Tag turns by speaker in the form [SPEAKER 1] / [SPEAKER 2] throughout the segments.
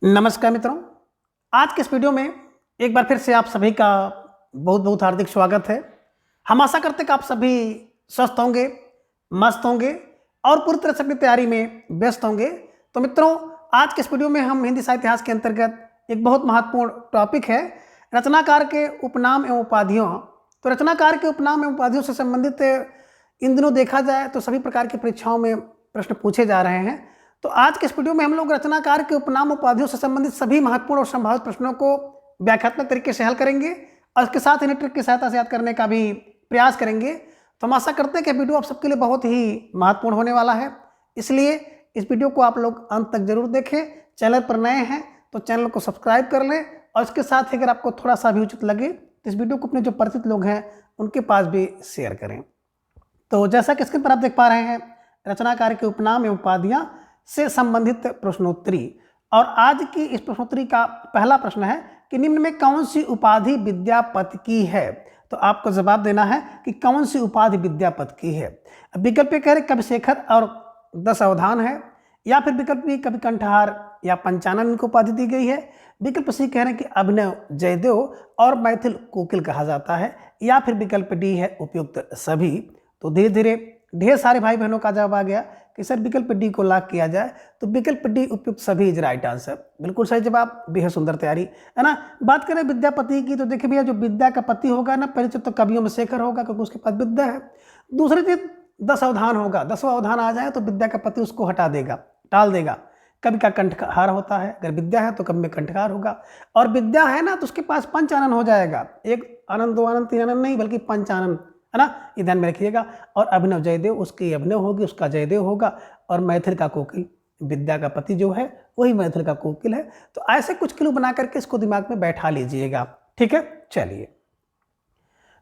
[SPEAKER 1] नमस्कार मित्रों, आज के इस वीडियो में एक बार फिर से आप सभी का बहुत बहुत हार्दिक स्वागत है। हम आशा करते हैं कि आप सभी स्वस्थ होंगे, मस्त होंगे और पूरी तरह से अपनी तैयारी में व्यस्त होंगे। तो मित्रों, आज के इस वीडियो में हम हिंदी साहित्य इतिहास के अंतर्गत एक बहुत महत्वपूर्ण टॉपिक है रचनाकार के उपनाम एवं उपाधियों। तो रचनाकार के उपनाम एवं उपाधियों से संबंधित इन दिनों देखा जाए तो सभी प्रकार की परीक्षाओं में प्रश्न पूछे जा रहे हैं। तो आज के इस वीडियो में हम लोग रचनाकार के उपनाम उपाधियों से संबंधित सभी महत्वपूर्ण और संभावित प्रश्नों को व्याख्यात्मक तरीके से हल करेंगे और इसके साथ इन्हें ट्रिक की सहायता से याद करने का भी प्रयास करेंगे। तो हम आशा करते हैं कि वीडियो आप सबके लिए बहुत ही महत्वपूर्ण होने वाला है, इसलिए इस वीडियो को आप लोग अंत तक जरूर देखें। चैनल पर नए हैं तो चैनल को सब्सक्राइब कर लें और इसके साथ ही अगर आपको थोड़ा सा भी उचित लगे तो इस वीडियो को अपने जो परिचित लोग हैं उनके पास भी शेयर करें। तो जैसा कि स्क्रीन पर आप देख पा रहे हैं, रचनाकार के उपनाम एवं उपाधियां से संबंधित प्रश्नोत्तरी। और आज की इस प्रश्नोत्तरी का पहला प्रश्न है कि निम्न में कौन सी उपाधि विद्यापति की है। तो आपको जवाब देना है कि कौन सी उपाधि विद्यापति की है। विकल्प कह रहे कवि शेखर और 10 अवधान है, या फिर विकल्प बी कवि कंठहार या पंचानन इनको उपाधि दी गई है। विकल्प सी कह रहे हैं कि अभिनव जयदेव और मैथिल कोकिल कहा जाता है, या फिर विकल्प डी है उपयुक्त सभी। तो धीरे धीरे ढेर सारे भाई बहनों का जवाब आ गया कि सर विकल्प डी को लॉक किया जाए। तो विकल्प डी उपयुक्त सभी इज राइट आंसर, बिल्कुल सही जवाब, बेहद सुंदर तैयारी है ना। बात करें विद्यापति की तो देखिए भैया, जो विद्या का पति होगा ना, परिचित तो कवियों में शेखर होगा क्योंकि उसके पास विद्या है। दूसरी चीज 10 अवधान होगा, 10वां अवधान आ जाए तो विद्या का पति उसको हटा देगा, टाल देगा। कवि का कंठहार होता है, अगर विद्या है तो कवि में कंठहार होगा, और विद्या है ना तो उसके पास पंचानन हो जाएगा। एक आनंद, दो आनंद, तीन आनंद नहीं बल्कि पंचानन, है ना, ये ध्यान में रखिएगा। और अभिनव जयदेव, उसकी अभिनव होगी, उसका जयदेव होगा। और मैथिल का कोकिल, विद्या का पति जो है वही मैथिल का कोकिल है। तो ऐसे कुछ क्लू बना करके इसको दिमाग में बैठा लीजिएगा, ठीक है। चलिए,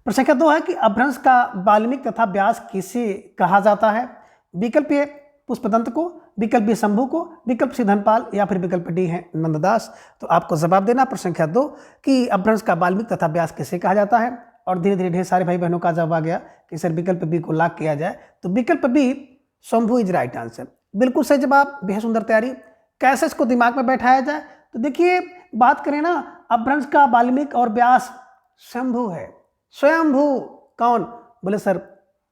[SPEAKER 1] प्रश्न संख्या 2 है कि अपभ्रंश का वाल्मीकि तथा व्यास किसे कहा जाता है। विकल्प ए पुष्पदंत को, विकल्प बी शंभु को, विकल्प सी धनपाल, या फिर विकल्प डी है नंददास। तो आपको जवाब देना प्रश्न संख्या 2 कि अपभ्रंश का वाल्मीकि तथा व्यास किसे कहा जाता है। और धीरे धीरे ढेर सारे भाई बहनों का जवाब आ गया कि सर विकल्प बी को लॉक किया जाए। तो विकल्प B Shambhu is right answer, बिल्कुल सही जवाब, बेहद सुंदर तैयारी। कैसे इसको दिमाग में बैठाया जाए, तो देखिए बात करें ना, अपभ्रंश का वाल्मीकि और व्यास शंभु है। स्वयंभू कौन, बोले सर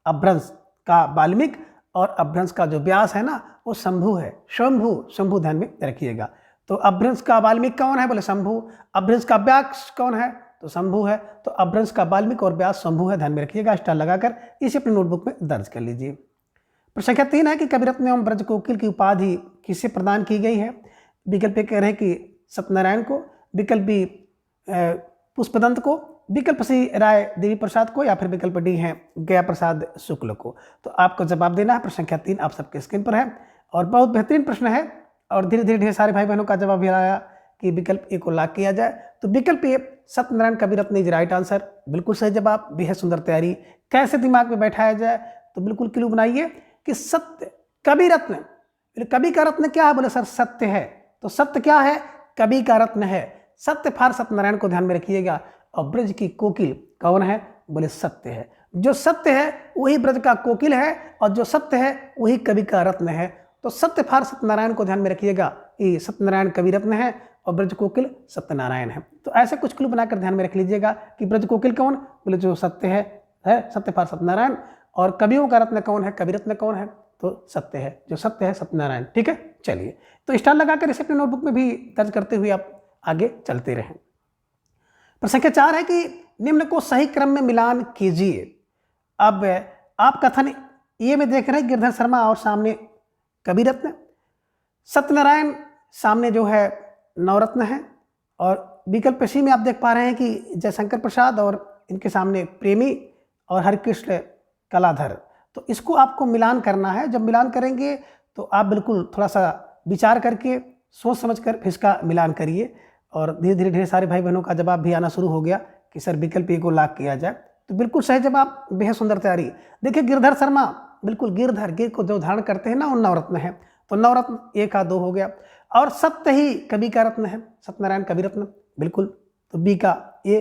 [SPEAKER 1] अपभ्रंश का वाल्मीकि और अपभ्रंश का जो व्यास है ना वो शंभु है। शंभु, शंभु ध्यान में रखिएगा। तो अपभ्रंश का वाल्मीकि कौन है, बोले शंभु। अपभ्रंश का व्यास कौन है, तो शंभु है। तो अपभ्रंश का वाल्मीकि और व्यास शंभु है, ध्यान में रखिएगा, स्टार लगाकर इसे अपनी नोटबुक में दर्ज कर लीजिए। प्रश्न संख्या 3 है कि कविरत्न एवं ब्रज कोकिल की उपाधि किसे प्रदान की गई है। विकल्प कह रहे हैं कि सत्यनारायण को, विकल्प बी पुष्पदंत को, विकल्प सी राय देवी प्रसाद को, या फिर विकल्प डी है गया प्रसाद शुक्ल को। तो आपको जवाब देना है। प्रश्न संख्या 3 आप सबके स्क्रीन पर है और बहुत बेहतरीन प्रश्न है। और धीरे धीरे ढेर सारे भाई बहनों का जवाब भी आया कि विकल्प ए को लॉक किया जाए। तो विकल्प ए सत्यनारायण कविरत्न इज राइट आंसर, बिल्कुल सही जवाब, बेहद सुंदर तैयारी। कैसे दिमाग में बैठाया जाए, तो बिल्कुल क्लू बनाइए कि सत्य कविरत्न, कवि का रत्न क्या है, बोले सर सत्य है। तो सत्य क्या है, कवि का रत्न है। सत्य फार सत्यनारायण को ध्यान में रखिएगा। और ब्रज की कोकिल कौन है, बोले सत्य है। जो सत्य है वही ब्रज का कोकिल है, और जो सत्य है वही कवि का रत्न है। तो सत्य फार सत्यनारायण को ध्यान में रखिएगा, ये सत्यनारायण कवि रत्न है और ब्रज कोकिल सत्यनारायण है। तो ऐसे कुछ क्लू बनाकर ध्यान में रख लीजिएगा कि ब्रज कोकिल कौन, बोले जो सत्य है सत्य फार सत्यनारायण। और कवियों का रत्न कौन है, कवि रत्न कौन है, तो सत्य है, जो सत्य है सत्यनारायण, ठीक है। चलिए, तो स्टार लगाकर इसे अपनी नोटबुक में भी दर्ज करते हुए आप आगे चलते रहें। प्रश्न संख्या 4 है कि निम्न को सही क्रम में मिलान कीजिए। अब आप कथन ये में देख रहे हैं गिरधर शर्मा और सामने कविरत्न, सत्यनारायण सामने जो है नवरत्न है, और विकल्प सी में आप देख पा रहे हैं कि जयशंकर प्रसाद और इनके सामने प्रेमी और हरिकृष्ण कलाधर। तो इसको आपको मिलान करना है। जब मिलान करेंगे तो आप बिल्कुल थोड़ा सा विचार करके सोच समझ कर फिर इसका मिलान करिए। और धीरे धीरे ढेर सारे भाई बहनों का जवाब भी आना शुरू हो गया कि सर विकल्प ए को लॉक किया जाए। तो बिल्कुल सही जवाब, बेहद सुंदर तैयारी। देखिए गिरधर शर्मा, बिल्कुल गिरधर, गिर को जो धारण करते हैं ना वो नवरत्न है। तो नवरत्न एक का 2 हो गया। और सत्य ही कवि का रत्न है, सत्यनारायण कवि रत्न, बिल्कुल। तो बी का ए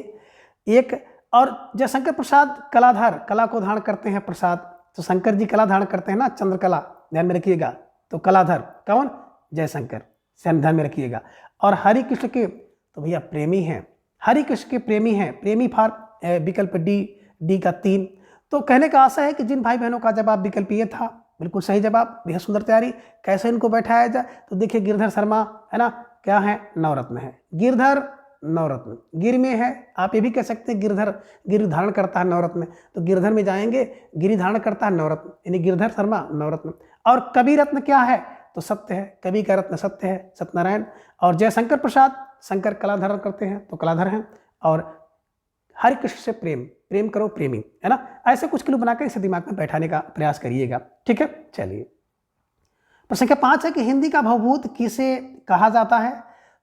[SPEAKER 1] 1। और जयशंकर प्रसाद कलाधार, कला को धारण करते हैं प्रसाद। तो शंकर जी कला धारण करते हैं ना, चंद्रकला, ध्यान में रखिएगा। तो कलाधर कौन, जयशंकर, ध्यान में रखिएगा। और हरि कृष्ण के तो भैया प्रेमी हैं, हरि कृष्ण के प्रेमी हैं, प्रेमी फॉर विकल्प डी का 3। तो कहने का आशा है कि जिन भाई बहनों का जवाब विकल्प ये था बिल्कुल सही जवाब, बेहद सुंदर तैयारी। कैसे इनको बैठाया जाए, तो देखिए गिरधर शर्मा है ना, क्या है, नवरत्न है, गिरधर नवरत्न, गिर में है, आप ये भी कह सकते हैं गिरधर, गिर धारण करता है नवरत्न, तो गिरधर में जाएंगे, गिरी धारण करता है नवरत्न, यानी गिरधर शर्मा नवरत्न। और कवि रत्न क्या है, तो सत्य है, कवि का रत्न सत्य है, सत्यनारायण। और जयशंकर प्रसाद, शंकर कला धारण करते हैं तो कलाधर हैं। और हरि कृष्ण से प्रेम, प्रेम करो प्रेमी, है ना। ऐसे कुछ क्लू बनाकर इसे दिमाग में बैठाने का प्रयास करिएगा, ठीक है। चलिए प्रश्न संख्या 5 है कि हिंदी का भवभूत किसे कहा जाता है,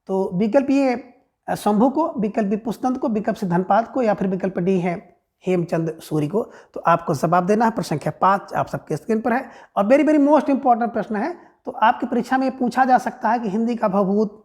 [SPEAKER 1] तो विकल्प ये शंभू को, विकल्प बी पुष्पदंत को, विकल्प सी धनपाल को, या फिर विकल्प डी है हेमचंद सूरी को। तो आपको जवाब देना है। प्रश्न संख्या 5 आप सबके स्क्रीन पर है और वेरी वेरी मोस्ट इंपॉर्टेंट प्रश्न है। तो आपकी परीक्षा में पूछा जा सकता है कि हिंदी का भवभूत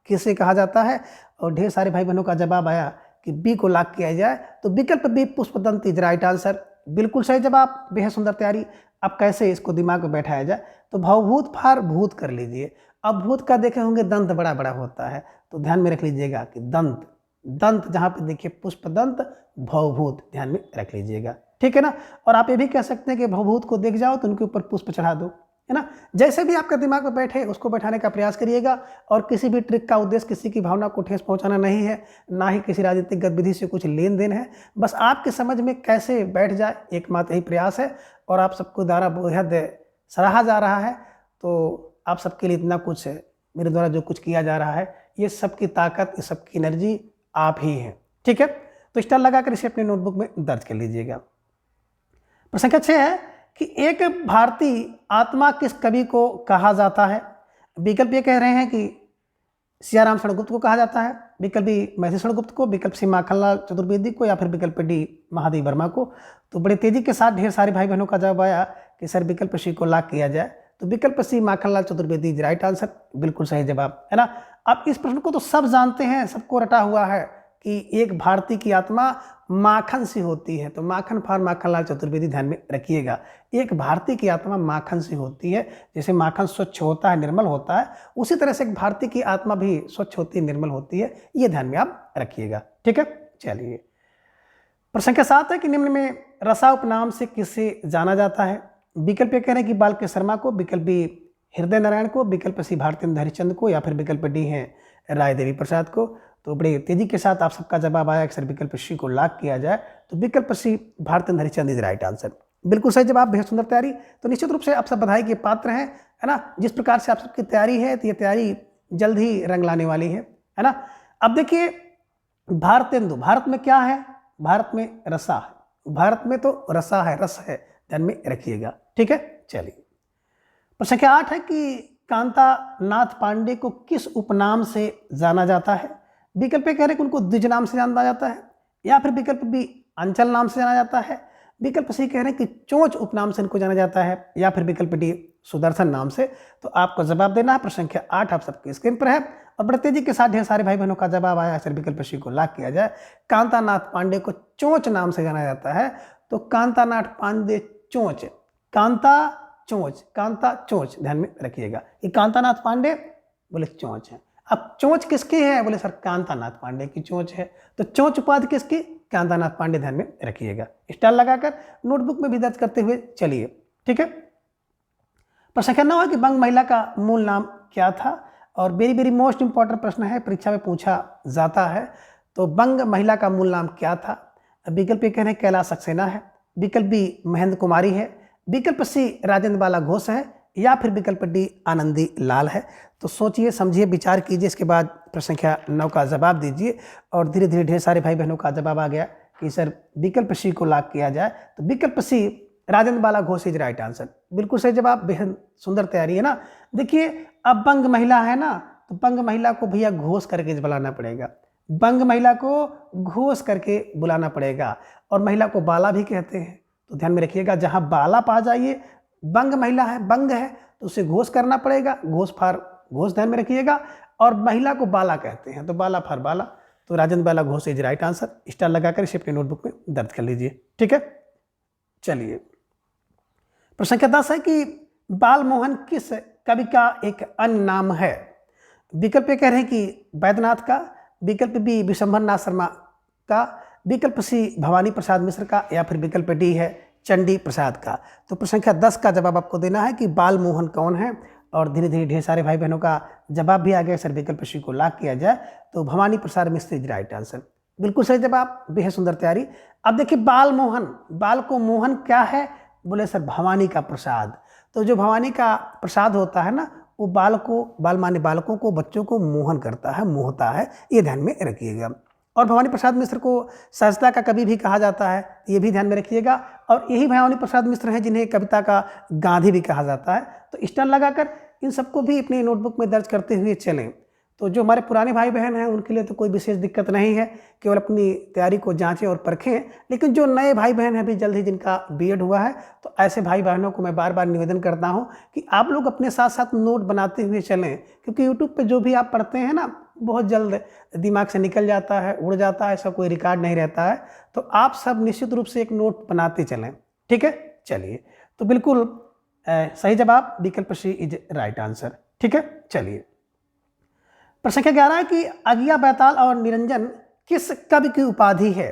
[SPEAKER 1] किसे कहा जाता है, और ढेर सारे भाई बहनों का जवाब आया कि बी को लॉक किया जाए, तो विकल्प B Pushpadant is right answer, बिल्कुल सही जवाब, बेहद सुंदर तैयारी। अब कैसे इसको दिमाग में बैठाया जाए, तो भवभूत फार भूत कर लीजिए। अब भूत का देखे होंगे दंत बड़ा बड़ा होता है, तो ध्यान में रख लीजिएगा कि दंत, दंत जहाँ पे देखिए पुष्पदंत भवभूत, ध्यान में रख लीजिएगा, ठीक है ना। और आप ये भी कह सकते हैं कि भवभूत को देख जाओ तो उनके ऊपर पुष्प चढ़ा दो, है ना। जैसे भी आपका दिमाग में बैठे उसको बैठाने का प्रयास करिएगा। और किसी भी ट्रिक का उद्देश्य किसी की भावना को ठेस पहुंचाना नहीं है, ना ही किसी राजनीतिक गतिविधि से कुछ लेन देन है, बस आपके समझ में कैसे बैठ जाए एकमात्र यही प्रयास है। और आप सबको द्वारा बेहद सराहा जा रहा है, तो आप सबके लिए इतना कुछ है, मेरे द्वारा जो कुछ किया जा रहा है, ये सबकी ताकत, ये सबकी एनर्जी आप ही हैं, ठीक है। तो स्टार लगाकर इसे अपने नोटबुक में दर्ज कर लीजिएगा। प्रश्न संख्या 6 है कि एक भारतीय आत्मा किस कवि को कहा जाता है। विकल्प ये कह रहे हैं कि सियाराम शरणगुप्त को कहा जाता है, विकल्प बी महर्षि शरणगुप्त को, विकल्प सी माखनलाल चतुर्वेदी को, या फिर विकल्प डी महादेव वर्मा को। तो बड़े तेजी के साथ ढेर सारे भाई बहनों का जवाब आया कि सर विकल्प सी को लॉक किया जाए, तो विकल्प C Makhanlal Chaturvedi is right answer, बिल्कुल सही जवाब, है ना। अब इस प्रश्न को तो सब जानते हैं, सबको रटा हुआ है कि एक भारतीय की आत्मा माखन से होती है, तो माखन फॉर माखनलाल चतुर्वेदी, ध्यान में रखिएगा। एक भारतीय की आत्मा माखन से होती है, जैसे माखन स्वच्छ होता है, निर्मल होता है, उसी तरह से एक भारतीय की आत्मा भी स्वच्छ होती है, निर्मल होती है, ये ध्यान में आप रखिएगा, ठीक है। चलिए प्रश्न संख्या 7 है कि निम्न में रसा उपनाम से किसे जाना जाता है। विकल्प ये कह रहे हैं कि बालके शर्मा को, विकल्प बी हृदय नारायण को, विकल्प सी भारतेंद्र हरिश्चंद्र को, या फिर विकल्प डी है राय देवी प्रसाद को। तो बड़े तेजी के साथ आप सबका जवाब आया कि सर विकल्प सी को लॉक किया जाए, तो विकल्प C Bharatendra Harishchandra is right answer, बिल्कुल सही जवाब, बेहद सुंदर तैयारी। तो निश्चित रूप से आप सब बधाई के पात्र हैं, है ना। जिस प्रकार से आप सबकी तैयारी है, तो ये तैयारी जल्द ही रंग लाने वाली है ना। अब देखिए भारतेंदु, भारत में क्या है, भारत में रसा है, भारत में तो रसा है, रस है, ध्यान में रखिएगा, ठीक है। चलिए प्रश्न संख्या 8 है कि कांता नाथ पांडे को किस उपनाम से जाना जाता है। विकल्प कह रहे हैं कि उनको द्विज नाम से जाना जाता है, या फिर विकल्प बी अंचल नाम से जाना जाता है, विकल्प सी कह रहे हैं कि चोंच उपनाम से इनको जाना जाता है, या फिर विकल्प डी सुदर्शन नाम से। तो आपको जवाब देना है। प्रश्न संख्या 8 आप सबकी स्क्रीन पर है और बड़े तेजी के साथ ढेर सारे भाई बहनों का जवाब आया है, सर विकल्प सी को लॉक किया जाए। कांतानाथ पांडे को चोंच नाम से जाना जाता है, तो कांतानाथ पांडे चोंच, कांता चोंच, कांता चोंच, ध्यान में रखिएगा। ये कांतानाथ पांडे बोले चोंच है। अब चोंच किसकी है, बोले सर कांतानाथ पांडे की चोंच है, तो चोंच उपाधि किसकी, कांतानाथ पांडे, ध्यान में रखिएगा। स्टार लगाकर नोटबुक में भी दर्ज करते हुए चलिए, ठीक है। प्रश्न संख्या 9 है कि बंग महिला का मूल नाम क्या था, और वेरी वेरी मोस्ट इंपॉर्टेंट प्रश्न है, परीक्षा में पूछा जाता है। तो बंग महिला का मूल नाम क्या था। विकल्प ये कह रहे हैं कैलाश सक्सेना है, विकल्प बी महेंद्र कुमारी है, विकल्प सी राजेंद्र बाला घोष है, या फिर विकल्प डी आनंदी लाल है। तो सोचिए, समझिए, विचार कीजिए, इसके बाद प्रश्न संख्या 9 का जवाब दीजिए। और धीरे धीरे ढेर सारे भाई बहनों का जवाब आ गया कि सर विकल्प सी को लॉक किया जाए, तो विकल्प सी Rajendra Bala Ghosh is right answer, बिल्कुल सही जवाब, बेहद सुंदर तैयारी है ना। देखिए अब बंग महिला है ना, तो बंग महिला को भैया घोष करके बुलाना पड़ेगा, बंग महिला को घोष करके बुलाना पड़ेगा। और महिला को बाला भी कहते हैं, तो ध्यान में रखिएगा, जहां बाला पा जाइए, बंग महिला है, बंग है, तो उसे घोष करना पड़ेगा, घोष फार घोष, ध्यान में रखिएगा। और महिला को बाला कहते हैं, तो बाला फार बाला, तो Rajendra Bala Ghosh is right answer. स्टार लगाकर इसे अपने नोटबुक में दर्ज कर लीजिए, ठीक है। चलिए प्रश्न संख्या 10 है कि बाल मोहन किस कवि का एक अन्य नाम है। विकल्प ए कह रहे हैं कि बैद्यनाथ का, विकल्प बी विशंभर नाथ शर्मा का, विकल्प सी भवानी प्रसाद मिश्र का, या फिर विकल्प डी है चंडी प्रसाद का। तो प्रश्न संख्या 10 का जवाब आपको देना है कि बाल मोहन कौन है। और धीरे धीरे ढेर सारे भाई बहनों का जवाब भी आ गया। सर विकल्प सी को लॉक किया जाए तो Bhavani Prasad Mishra is right answer. बिल्कुल सही जवाब, बेहद सुंदर तैयारी। अब देखिए बाल मोहन, बाल को मोहन क्या है, बोले सर भवानी का प्रसाद। तो जो भवानी का प्रसाद होता है ना, वो बाल को, बाल माने बालकों को, बच्चों को मोहन करता है, मोहता है, ये ध्यान में रखिएगा। और भवानी प्रसाद मिश्र को सहजता का कवि भी कहा जाता है, ये भी ध्यान में रखिएगा। और यही भवानी प्रसाद मिश्र हैं जिन्हें कविता का गांधी भी कहा जाता है। तो स्टैंड लगाकर इन सबको भी अपनी नोटबुक में दर्ज करते हुए चलें। तो जो हमारे पुराने भाई बहन हैं उनके लिए तो कोई विशेष दिक्कत नहीं है, केवल अपनी तैयारी को जांचें और परखें। लेकिन जो नए भाई बहन हैं अभी जल्द ही जिनका बीएड हुआ है, तो ऐसे भाई बहनों को मैं बार बार निवेदन करता हूं कि आप लोग अपने साथ साथ नोट बनाते हुए चलें, क्योंकि यूट्यूब पे जो भी आप पढ़ते हैं ना, बहुत जल्द दिमाग से निकल जाता है, उड़ जाता है, ऐसा कोई रिकॉर्ड नहीं रहता है। तो आप सब निश्चित रूप से एक नोट बनाते चलें, ठीक है। चलिए, तो बिल्कुल सही जवाब विकल्प सी इज राइट आंसर, ठीक है। चलिए, प्रश्न संख्या 11 है कि अगिया बैताल और निरंजन किस कवि की उपाधि है।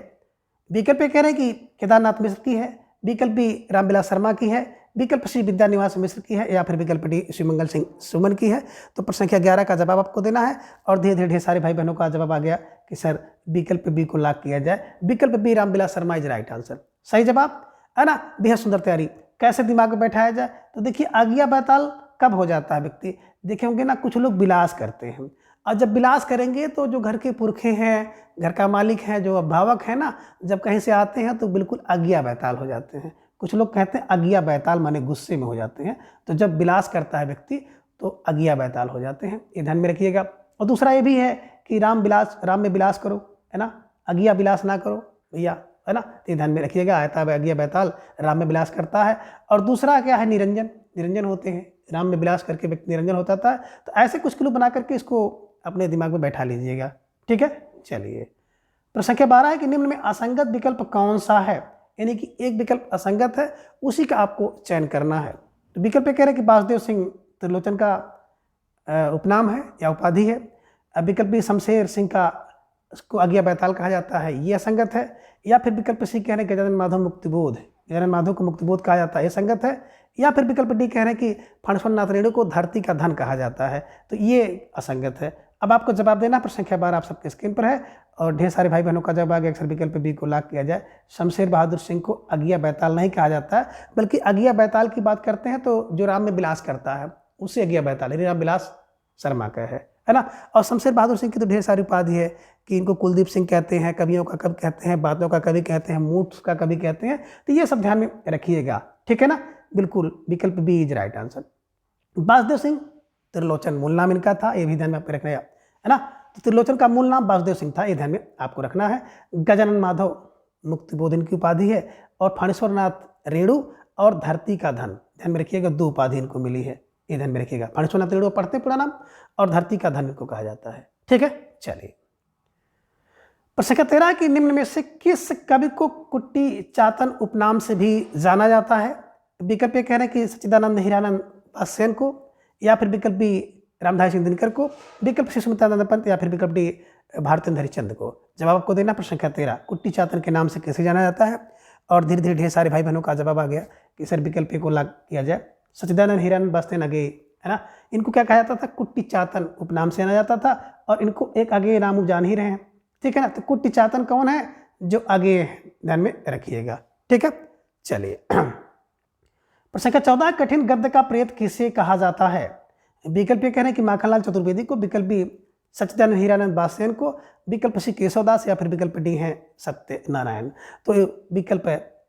[SPEAKER 1] विकल्प कह रहे हैं कि केदारनाथ मिश्र की है, विकल्प बी रामविलास शर्मा की है, विकल्प सी विद्यानिवास मिश्र की है, या फिर विकल्प डी शिवमंगल सिंह सुमन की है। तो प्रश्न संख्या 11 का जवाब आपको देना है। और धीरे धीरे ढेर सारे भाई बहनों का जवाब आ गया कि सर विकल्प बी को लॉक किया जाए, विकल्प B Ramvilas Sharma is right answer. सही जवाब है ना, बेहद सुंदर तैयारी। कैसे दिमाग में बैठाया जाए, तो देखिए अगिया बैताल कब हो जाता है व्यक्ति, देखे होंगे ना, कुछ लोग विलास करते हैं, और जब विलास करेंगे तो जो घर के पुरखे हैं, घर का मालिक है, जो अभिभावक है ना, जब कहीं से आते हैं तो बिल्कुल अगिया बैताल हो जाते हैं। कुछ लोग कहते हैं अगिया बैताल माने गुस्से में हो जाते हैं। तो जब विलास करता है व्यक्ति तो अगिया बैताल हो जाते हैं, ये ध्यान में रखिएगा। और दूसरा ये भी है कि राम में विलास करो, है ना, अगिया विलास ना करो भैया, है ना, ये ध्यान में रखिएगा। आयता अगिया बैताल राम में विलास करता है। और दूसरा क्या है, निरंजन, निरंजन होते हैं, राम में विलास करके व्यक्ति निरंजन होता था। तो ऐसे कुछ क्लू बना करके इसको अपने दिमाग में बैठा लीजिएगा, ठीक है। चलिए, प्रश्न संख्या 12 है कि निम्न में असंगत विकल्प कौन सा है, यानी कि एक विकल्प असंगत है, उसी का आपको चयन करना है। तो विकल्प कह रहे हैं कि वासुदेव सिंह त्रिलोचन का उपनाम है या उपाधि है। अब विकल्प बी शमशेर सिंह का, उसको अगिया बैताल कहा जाता है, ये असंगत है। या फिर विकल्प सी कह रहे हैं गजानन माधव मुक्तिबोध, गजानन माधव को मुक्तिबोध कहा जाता है, ये संगत है। या फिर विकल्प डी कह रहे हैं कि फणीश्वर नाथ रेणु को धरती का धन कहा जाता है, तो ये असंगत है। अब आपको जवाब देना, प्रश्न संख्या 12 आप सबके स्क्रीन पर है। और ढेर सारे भाई बहनों का जवाब आ गया, अक्सर विकल्प बी को लॉक किया जाए। शमशेर बहादुर सिंह को अगिया बैताल नहीं कहा जाता है, बल्कि अगिया बैताल की बात करते हैं तो जो राम में विलास करता है उसे अगिया बैताल, यानी रामविलास शर्मा का है ना। और शमशेर बहादुर सिंह की तो ढेर सारी उपाधि है कि इनको कुलदीप सिंह कहते हैं, कवियों का कवि कहते हैं, बातों का कवि कहते हैं, मूठ का कवि कहते हैं। तो ये सब ध्यान में रखिएगा, ठीक है ना। बिल्कुल विकल्प B is right answer. Vasudev Singh Trilochan मूल नाम इनका था, ये भी ध्यान में आपको रखना है ना। तो त्रिलोचन का मूल नाम वासुदेव सिंह था, ये ध्यान में आपको रखना है। गजानन माधव मुक्तिबोध इनकी उपाधि है। और फणीश्वर नाथ रेणु और धरती का धन, ध्यान में रखिएगा, 2 उपाधि इनको मिली है, ये ध्यान में रखिएगा। फणीश्वर नाथ रेणु पढ़ते पूरा नाम, और धरती का धन इनको कहा जाता है, ठीक है। चलिए, प्रश्न संख्या 13 कि निम्न में से किस कवि को कुट्टी चातन उपनाम से भी जाना जाता है। विकल्प ये कह रहे हैं कि सच्चिदानंद हीरानंद पाससेन को, या फिर विकल्प बी रामधारी सिंह दिनकर को, विकल्प सी सुमित्रानंद पंत, या फिर विकल्प डी भारतेंद्र हरिश्चंद्र को। जवाब आपको देना, प्रश्न संख्या 13 कुट्टी चातन के नाम से कैसे जाना जाता है। और धीरे धीरे ढेर सारे भाई बहनों का जवाब आ गया कि सर विकल्प को लॉक किया जाए। सच्चिदानंद हीरानंद पाससेन आगे, है ना, इनको क्या कहा जाता था, कुट्टी चातन उपनाम से जाना जाता था। और इनको एक आगे नाम जान ही रहे हैं, ठीक है ना। तो कुट्टी चातन कौन है, जो आगे ध्यान में रखिएगा, ठीक है। चलिए, प्रश्न संख्या 14 कठिन गद्य का प्रेत किसे कहा जाता है। विकल्प ये कह रहे हैं कि माखनलाल चतुर्वेदी को, विकल्प बी सच्चिदानंद हीरानंद पाससेन को, विकल्प सी केशवदास, या फिर विकल्प डी है सत्यनारायण। तो विकल्प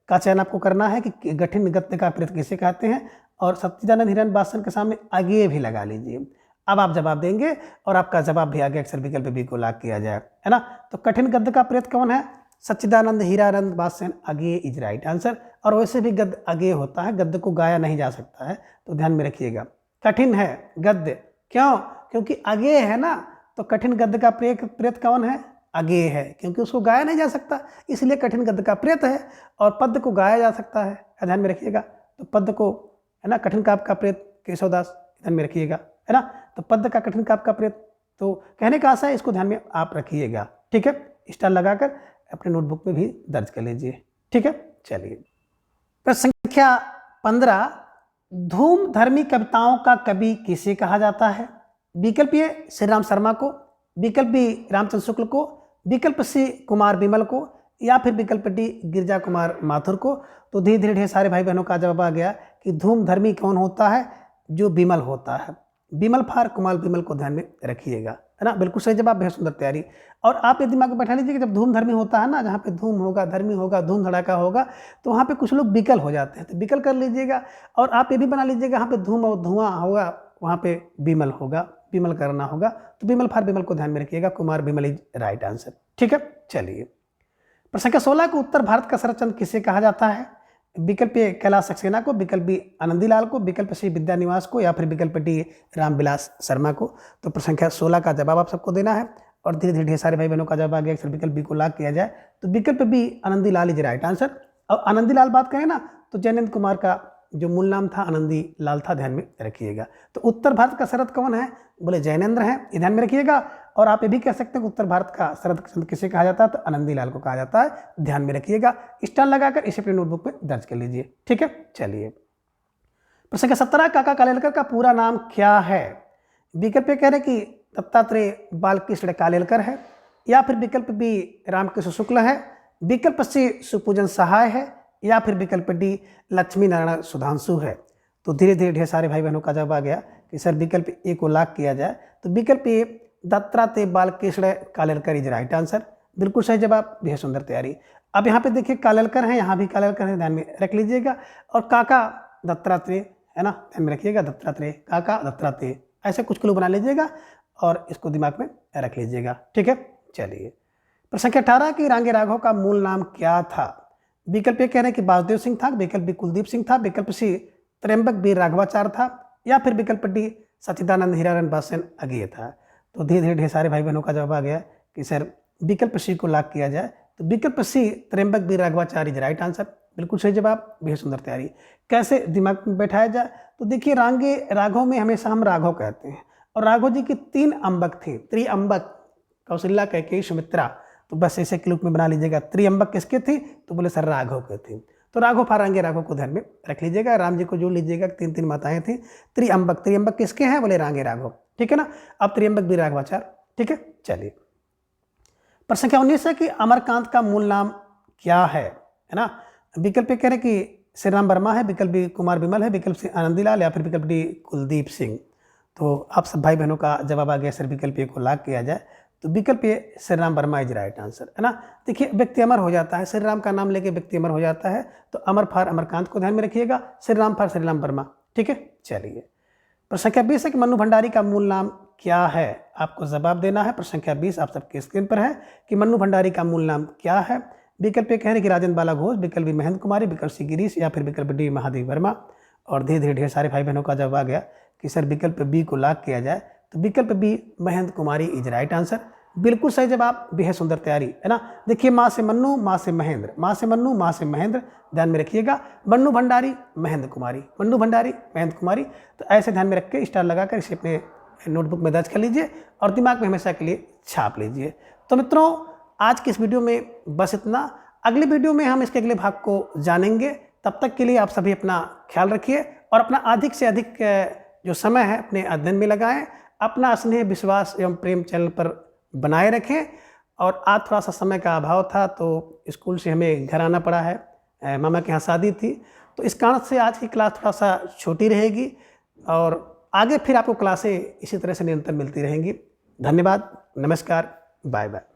[SPEAKER 1] का चयन आपको करना है कि कठिन गद्य का प्रेत किसे कहते हैं। और सच्चिदानंद हीरानंद पाससेन के सामने आगे भी लगा लीजिए। अब आप जवाब देंगे और आपका जवाब भी आगे अक्सर विकल्प बी को लॉक किया जाए, है ना। तो कठिन गद्य का प्रेत कौन है, सच्चिदानंद हीरानंद पाससेन, आगे इज राइट आंसर। और वैसे भी गद्य आगे होता है, गद्य को गाया नहीं जा सकता है, तो ध्यान में रखिएगा। कठिन है गद्य, क्यों, क्योंकि आगे है ना। तो कठिन गद्य का प्रेत कौन है, आगे है, क्योंकि उसको गाया नहीं जा सकता, इसलिए कठिन गद्य का प्रेत है। और पद्य को गाया जा सकता है, ध्यान में रखिएगा। तो पद्य को, है ना, कठिन काव्य का प्रेत केशवदास, ध्यान में रखिएगा, है ना। तो पद्य का कठिन काव्य का प्रेत तो कहने का आशा है इसको ध्यान में आप रखिएगा। ठीक है, स्टार लगाकर अपने नोटबुक में भी दर्ज कर लीजिए। ठीक है, चलिए प्रश्न संख्या 15, धूम धर्मी कविताओं का कवि किसे कहा जाता है? विकल्प ए श्री राम शर्मा को, विकल्प बी रामचंद्र शुक्ल को, विकल्प सी कुमार विमल को, या फिर विकल्प डी गिरजा कुमार माथुर को। तो धीरे धीरे ढेर सारे भाई बहनों का जवाब आ गया कि धूम धर्मी कौन होता है? जो विमल होता है। विमल फार कुमार विमल को ध्यान में रखिएगा, है ना। बिल्कुल सही जवाब, बेहद सुंदर तैयारी। और आप ये दिमाग में बैठा लीजिए कि जब धूम धर्मी होता है ना, जहाँ पे धूम होगा, धर्मी होगा, धूम धड़ाका होगा, तो वहाँ पे कुछ लोग विकल हो जाते हैं, तो विकल कर लीजिएगा। और आप ये भी बना लीजिएगा यहाँ पे धूम और धुआं होगा, वहाँ पे विमल होगा, विमल करना होगा। तो विमल फार विमल को ध्यान में रखिएगा, कुमार विमल इज राइट आंसर। ठीक है, चलिए प्रश्न संख्या 16 को उत्तर भारत का शरदचंद्र किसे कहा जाता है? विकल्प ए कैलाश सक्सेना को, विकल्प बी आनंदीलाल को, विकल्प सी विद्यानिवास को, या फिर विकल्प डी रामविलास शर्मा को। तो प्रश्न संख्या 16 का जवाब आप सबको देना है और धीरे धीरे ढेर सारे भाई बहनों का जवाब आ गया। अक्सर विकल्प बी को लॉक किया जाए तो विकल्प B Anandilal is right answer. और आनंदीलाल बात करें ना तो जयनंद कुमार का जो मूल नाम था आनंदी लाल था, ध्यान में रखिएगा। तो उत्तर भारत का शरद कौन है? बोले जैनेंद्र हैं, ये ध्यान में रखिएगा। और आप ये भी कह सकते हैं कि उत्तर भारत का शरद चंद्र किसे कहा जाता है? तो आनंदी लाल को कहा जाता है, ध्यान में रखिएगा। स्टार लगाकर इसे अपनी नोटबुक में दर्ज कर लीजिए। ठीक है, चलिए प्रश्न संख्या 17, काका कालेलकर का पूरा नाम क्या है? विकल्प ए कह रहे कि दत्तात्रेय बालकृष्ण कालेलकर है, या फिर विकल्प बी रामकृष्ण शुक्ल है, विकल्प सी सुपूजन सहाय है, या फिर विकल्प डी लक्ष्मी नारायण सुधांशु है। तो धीरे धीरे ढेर सारे भाई बहनों का जवाब आ गया कि सर विकल्प ए को लॉक किया जाए। तो विकल्प A Dattatreya Balkrishna Kalelkar is right answer. बिल्कुल सही जवाब, बेहद सुंदर तैयारी। अब यहाँ पे देखिए कालेलकर है, यहाँ भी कालेलकर है, ध्यान में रख लीजिएगा। और काका दत्तात्रेय है ना, ध्यान में रखिएगा, दत्तात्रेय काका दत्तात्रेय, ऐसे कुछ क्लू बना लीजिएगा और इसको दिमाग में रख लीजिएगा। ठीक है, चलिए प्रश्न संख्या 18 की रांगे राघव का मूल नाम क्या था? विकल्प ए कह रहे हैं कि वासुदेव सिंह था, विकल्प बी कुलदीप सिंह था, विकल्प सी त्र्यंबक बी राघवाचार्य था, या फिर विकल्प डी सच्चिदानंद हीरारन बासन अगेय था। तो धीरे धीरे ढेर सारे भाई बहनों का जवाब आ गया कि सर विकल्प सी को लॉक किया जाए। तो विकल्प C Tryambak B Raghavacharya is right answer. बिल्कुल सही जवाब, बेहद सुंदर तैयारी। कैसे दिमाग में बैठाया जाए? तो देखिए रांगे राघव में हमेशा हम राघव कहते हैं, और राघव जी के 3 अंबक थे, त्रिअंबक, कौशल्या, कैकेयी, सुमित्रा। तो बस ऐसे क्लूप में बना लीजिएगा। त्रिअंबक किसके थे? तो बोले सर राघव के थे। तो राघव फारांगे राघव को ध्यान में रख लीजिएगा। राम जी को जोड़ लीजिएगा, 3 माताएं थी। त्रिअंबक, त्रिअंबक किसके हैं? बोले रांगे राघव। ठीक है ना। अब त्रिअंबक भी राघवाचार्य। ठीक है, चलिए प्रश्न संख्या 19 है कि अमरकांत का मूल नाम क्या है ना। विकल्प कह रहे कि श्री राम वर्मा है, विकल्प बी कुमार विमल है, विकल्प सी आनंदीलाल, या फिर विकल्प डी कुलदीप सिंह। तो आप सब भाई बहनों का जवाब आ गया सर विकल्प ए को लॉक किया जाए। तो विकल्प A Shri Ram Verma is right answer, है ना। देखिए व्यक्ति अमर हो जाता है, श्री राम का नाम लेके व्यक्ति अमर हो जाता है। तो अमर फार अमरकांत को ध्यान में रखिएगा, श्री राम फार श्री राम वर्मा। ठीक है, चलिए प्रश्न संख्या 20 है कि मन्नू भंडारी का मूल नाम क्या है। आपको जवाब देना है। प्रश्न संख्या 20 आप सबके स्क्रीन पर है कि मन्नू भंडारी का मूल नाम क्या है। विकल्प ए कह रहे कि राजेंद्र बाला घोष, विकल्प बी महेंद्र कुमारी, विकल्प सी गिरीश, या फिर विकल्प डी महादेव वर्मा। और धीरे धीरे ढेर सारे भाई बहनों का जवाब आ गया कि सर विकल्प बी को लॉक किया जाए। तो विकल्प B Mahendra Kumari is right answer. बिल्कुल सही जवाब, बेहद सुंदर तैयारी, है ना। देखिए माँ से मन्नू, माँ से महेंद्र, माँ से मन्नू, माँ से महेंद्र, ध्यान में रखिएगा। मन्नू भंडारी महेंद्र कुमारी, मन्नू भंडारी महेंद्र कुमारी। तो ऐसे ध्यान में रख के स्टार लगाकर इसे अपने नोटबुक में दर्ज कर लीजिए और दिमाग में हमेशा के लिए छाप लीजिए। तो मित्रों आज की इस वीडियो में बस इतना। अगली वीडियो में हम इसके अगले भाग को जानेंगे। तब तक के लिए आप सभी अपना ख्याल रखिए और अपना अधिक से अधिक जो समय है अपने अध्ययन में लगाएं। अपना स्नेह, विश्वास एवं प्रेम चैनल पर बनाए रखें। और आज थोड़ा सा समय का अभाव था तो स्कूल से हमें घर आना पड़ा है, मामा के यहाँ शादी थी, तो इस कारण से आज की क्लास थोड़ा सा छोटी रहेगी और आगे फिर आपको क्लासें इसी तरह से निरंतर मिलती रहेंगी। धन्यवाद, नमस्कार, बाय बाय।